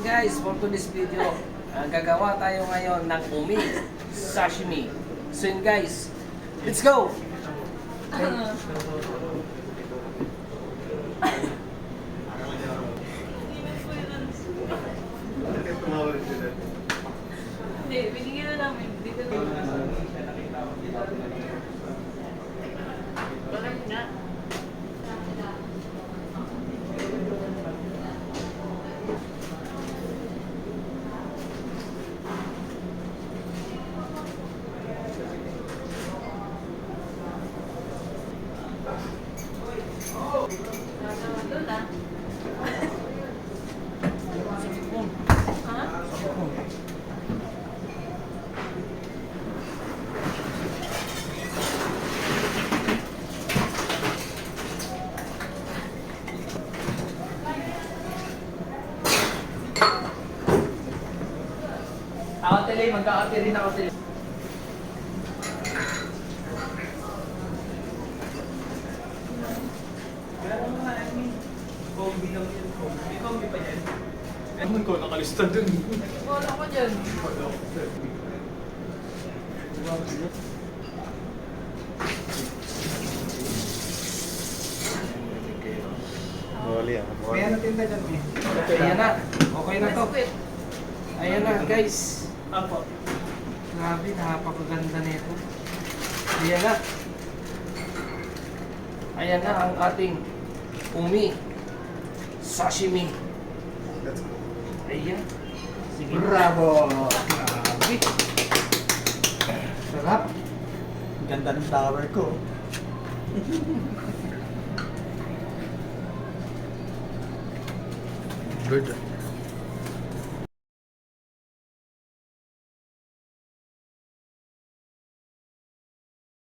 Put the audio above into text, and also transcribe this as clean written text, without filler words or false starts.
guys, for today's video, gagawa tayo ngayon ng umi sashimi. So yun guys, let's go! Hindi, binigyan na namin. Dito na. Bakit nga? Doon na. Ha? Ako tele, magkakapi rin ako tele. May kombi pa yan. Ewan ko, nakalista dun. Wala ko dyan. Bawali ah. May ano tinda dyan, eh. Ayan na. Okay na to. Biscuit. Ayan na, guys. Apo. Grabe, napakaganda nito. Ayan na. Ayan na ang ating umi sashimi. Let's go. Ayan. Sige. Bravo! Grabe. Sarap. Ganda ng tower ko. Good.